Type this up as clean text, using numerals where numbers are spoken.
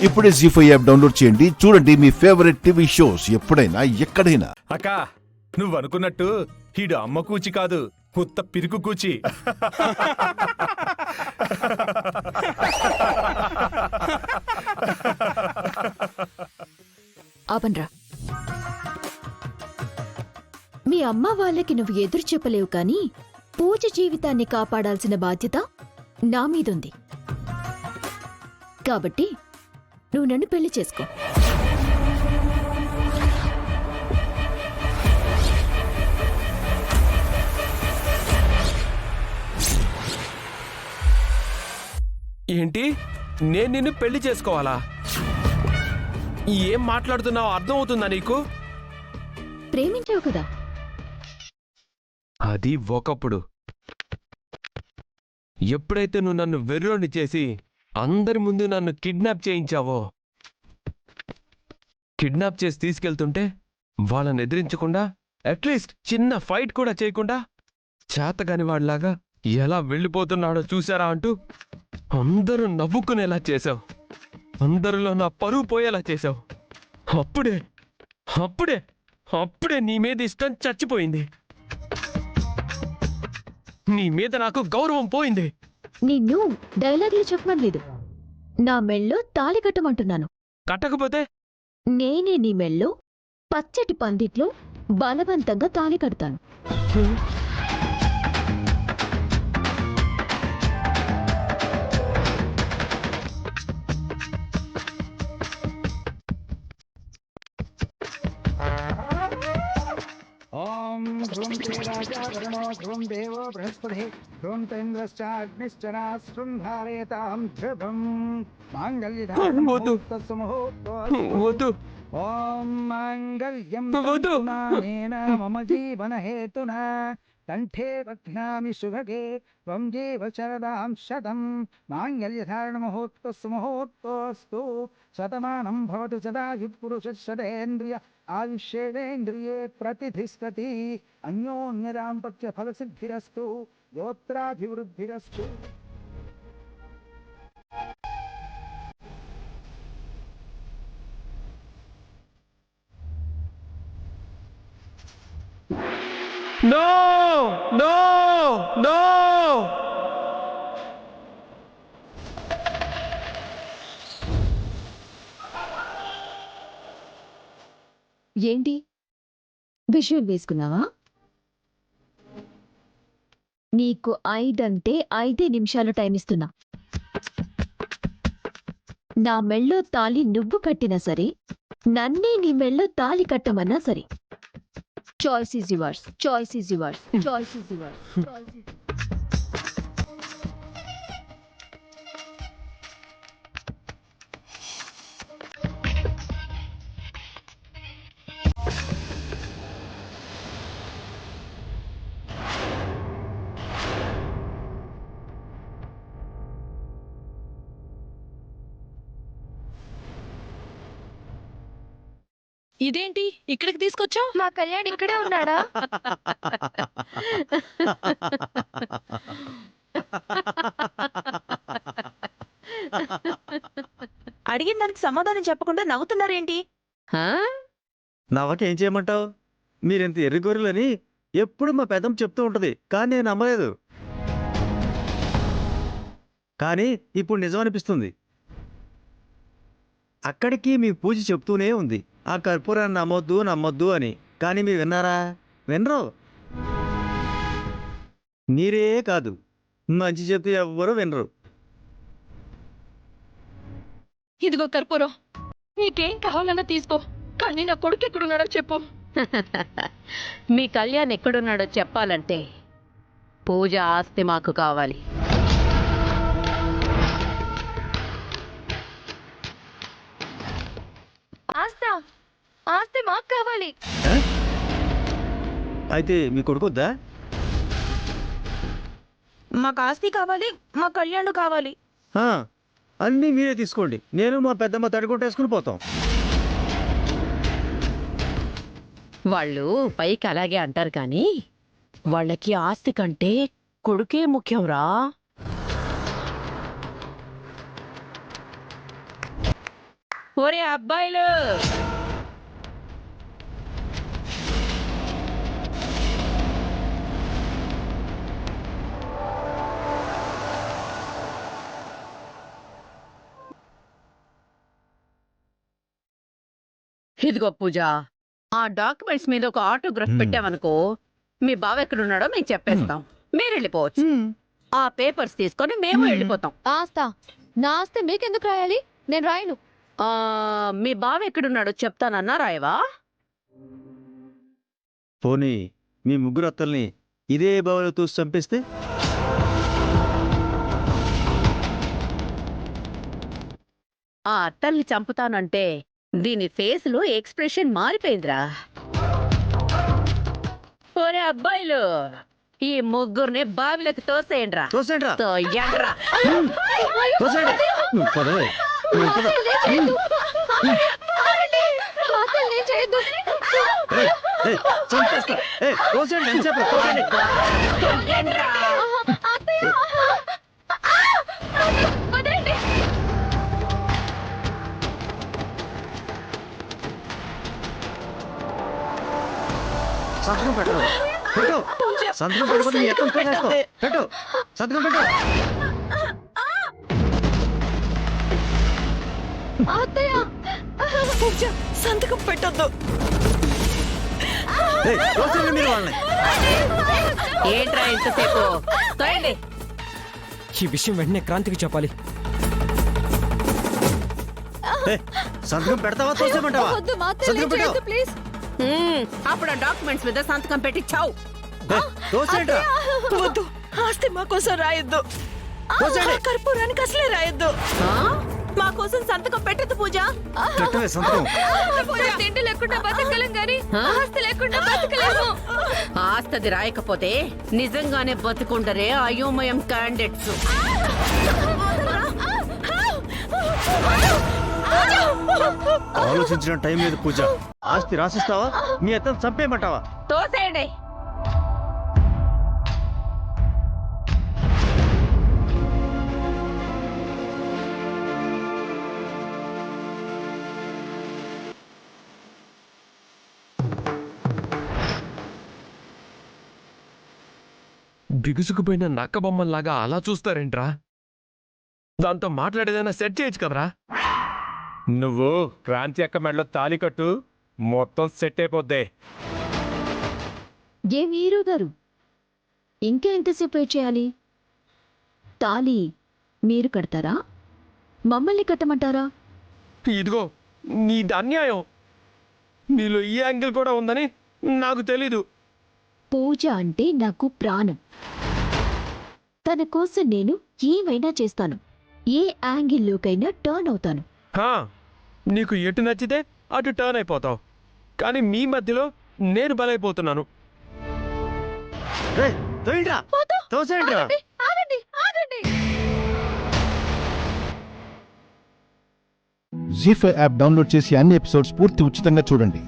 ఇప్పుడే జీ5 app download చేయండి. చూడండి మీ ఫేవరెట్ టీవీ షోస్ ఎప్పుడైనా ఎక్కడైనా. అక్క నువ్వు అనుకున్నట్టు హీడు అమ్మ కూచి కాదు, ఉత్త పిరుకు కూచి. ఆపన్రా. మీ అమ్మ వాళ్ళకి నువ్వు ఎదురు చెప్పలేవు కానీ పూజ జీవితాన్ని కాపాడాల్సిన బాధ్యత నా మీదుంది. కాబట్టి నువ్వు నన్ను పెళ్లి చేసుకో. ఏంటి? నేను నిన్ను పెళ్లి చేసుకోవాలా? ఏం మాట్లాడుతున్నావు అర్థం అవుతుందా నీకు? ప్రేమించావు కదా. అది ఒకప్పుడు. ఎప్పుడైతే నువ్వు నన్ను వెర్రోని చేసి అందరి ముందు నన్ను కిడ్నాప్ చేయించావో, కిడ్నాప్ చేసి తీసుకెళ్తుంటే వాళ్ళని ఎదిరించకుండా అట్లీస్ట్ చిన్న ఫైట్ కూడా చేయకుండా చేతగాని వాడిలాగా ఎలా వెళ్ళిపోతున్నాడో చూసారా అంటూ అందరూ నవ్వుకునేలా చేశావు. అందరిలో నా పరువు పోయేలా చేశావు. అప్పుడే అప్పుడే అప్పుడే నీ మీద ఇష్టం చచ్చిపోయింది. నీ మీద నాకు గౌరవం పోయింది. నిన్ను డైలాగులు చెప్పమనలేదు, నా మెళ్ళో తాళి కట్టమంటున్నాను. కట్టకపోతే నేనే నీ మెళ్ళో పచ్చటి పందిట్లో బలవంతంగా తాళి కడతాను. ओम ध्रुम ते राजा वरुणो ध्रुम देवो बृहस्पतिः ध्रुम तेन्द्रश्चाग्निश्चरास्त्रुं धारयतां ध्रुवं माङ्गल्यधारणं వద్దు. ओम माङ्गल्यं वधु। तन्तुनानेन मम जीवनहेतुना कण्ठे बध्नामि शुभगे त्वं जीव शरदां शतं माङ्गल्यधारणमुहूर्तस्सुमुहूर्तोऽस्तु शतमानं भवतु सदायुः आयुष्येन्द्रिये प्रतिष्ठति अन्योन्यदाम्पत्य फलसिद्धिरस्तु गोत्राभिवृद्धिरस्तु। No no no. ఏంటి విజువల్ వేసుకున్నావా? నీకు 5 అంటే 5 నిమిషాలు టైం ఇస్తున్నా. నా మెళ్ళో తాళి నువ్వు కట్టినా సరే, నన్నే నీ మెళ్ళో తాళి కట్టమన్నా సరే, choice is yours. Choice is yours. Choice is yours. ఇదేంటి ఇక్కడికి తీసుకొచ్చావు? మా కళ్యాణ్ ఇక్కడే ఉన్నాడా? అడిగిన దానికి సమాధానం చెప్పకుండా నవ్వుతున్నారేంటి? నవ్వకేం చేయమంటావు? మీరింత ఎర్రిగొర్రెలని ఎప్పుడు మా పెద్దమ్మ చెప్తూ ఉంటది, కానీ నేను నమ్మలేదు. కానీ ఇప్పుడు నిజం అనిపిస్తుంది. అక్కడికి మీ పూజ చెప్తూనే ఉంది ఆ కర్పూరాన్ని నమ్మొద్దు నమ్మొద్దు అని. కానీ మీరు విన్నారా? వినరు. మీరే కాదు, మంచి చెప్తే ఎవ్వరూ వినరు. ఇదిగో కర్పూరం, నీకేం కావాలన్నా తీసుకో, కానీ నా కొడుకు ఎక్కడున్నాడో చెప్పు. మీ కళ్యాణ్ ఎక్కడున్నాడో చెప్పాలంటే పూజ ఆస్తి మాకు కావాలి. ఆస్తి మాకు కావాలి. అయితే మీ కొడుకొద్దా? మాకు ఆస్తి కావాలి, మా కళ్యాణ్ కావాలి. అన్నీ మీరే తీసుకోండి, నేను మా పెద్దమ్మ తడికొట్టేసుకుని పోతాం. వాళ్ళు పైకి అలాగే అంటారు కానీ వాళ్ళకి ఆస్తి కంటే కొడుకే ముఖ్యంరా. ఒరే అబ్బాయిలు, ఇదిగో పూజ, ఆ డాక్యుమెంట్స్ మీద ఒక ఆటోగ్రాఫ్ పెట్టామనుకో, మీ బావ ఎక్కడున్నాడో మేము చెప్పేస్తాం, మీరు వెళ్ళిపోవచ్చు. ఆ పేపర్స్ తీసుకొని మేము వెళ్ళిపోతాం. ఆస్తా నా ఆస్తి మీకెందుకు రాయాలి? నేను రాయను. ఆ, మీ బావ ఎక్కడున్నాడో చెప్తానన్నా రాయవా? పోనీ మీ ముగ్గురు అత్తల్ని ఇదే బావలో తూసి చంపేస్తే? ఆ అత్తల్ని చంపుతానంటే దీని ఫేస్ లో ఎక్స్ప్రెషన్ మారిపోయిందిరా. ఒరే అబ్బాయిలు, ఈ ముగ్గురిని బావిలోకి తోసేయండిరా. తోసేంట్రా? తోయండ్రా. తోసేండి. నువ్వు పదవే. నువ్వు పద. ఏయ్, ఏయ్, చంపేస్తా. ఏయ్, తోసేండి, ఎంతసేపు? తోసేండి. తోయండ్రా. సంతకం పెట్టు. పెట్టు. సంతకం పెట్టకపోతే నీ ఎత్తం తోసేస్తావు. పెట్టు. సంతకం పెట్టు. సంతకం పెట్టొద్దు. ఏయ్, తోసేయండి మీరు వాళ్ళని. ఏంట్రా ఇంతసేపు? తోయండి. ఈ విషయం వెంటనే క్రాంతికి చెప్పాలి. ఏయ్, సంతకం పెడతావా తోసేయమంటావా? సంతకం పెట్టు. అప్పుడు ఆ డాక్యుమెంట్స్ మీద సంతకం పెట్టి చావు. ఏయ్, తోసేయండిరా. వద్దు, ఆస్తి మా కోసం రాయొద్దు. తోసేయండి. కర్పూరానికి అసలే రాయొద్దు. మా కోసం సంతకం పెట్టదు పూజ. పెట్టవే సంతకం. తిండి లేకుండా బతకలేం గాని ఆస్తి లేకుండా బతకలేము. ఆస్తది రాయకపోతే నిజంగానే బతుకుండరే అయోమయం క్యాండిడేట్స్. ఆలోచించిన టైం లేదు పూజ. ఆస్తి రాసిస్తావా? మీ అత్తను చంపేయమంటావా? తోసేయండి. బిగుసుకుపోయిన నక్క బొమ్మల్లాగా అలా చూస్తారేంట్రా? దాంతో మాట్లాడేదైనా సెట్ చేయొచ్చు కదరా? నువ్వు క్రాంతి అక్క మెడలో తాలి కట్టు, మొత్తం సెట్ అయిపోద్దే. ఏం హీరో గారు, ఇంకా ఎంతసేపు వెయిట్ చేయాలి? తాళి మీరు కడతారా? మమ్మల్ని కట్టమంటారా? ఇదిగో నీది అన్యాయం. నీలో ఈ యాంగిల్ కూడా ఉందని నాకు తెలీదు. పూజ అంటే నాకు ప్రాణం. తన కోసం నేను ఏమైనా చేస్తాను. ఏ యాంగిల్లోకైనా టర్న్ అవుతాను. హా, నీకు ఎటు నచ్చితే అటు టర్న్ అయిపోతావు. కానీ మీ మధ్యలో నేను బలైపోతున్నాను. ఏయ్, తోయండిరా. తోసేయండిరా. ఆగండి, ఆగండి. జీ5 యాప్ డౌన్లోడ్ చేసి అన్ని ఎపిసోడ్స్ పూర్తి ఉచితంగా చూడండి.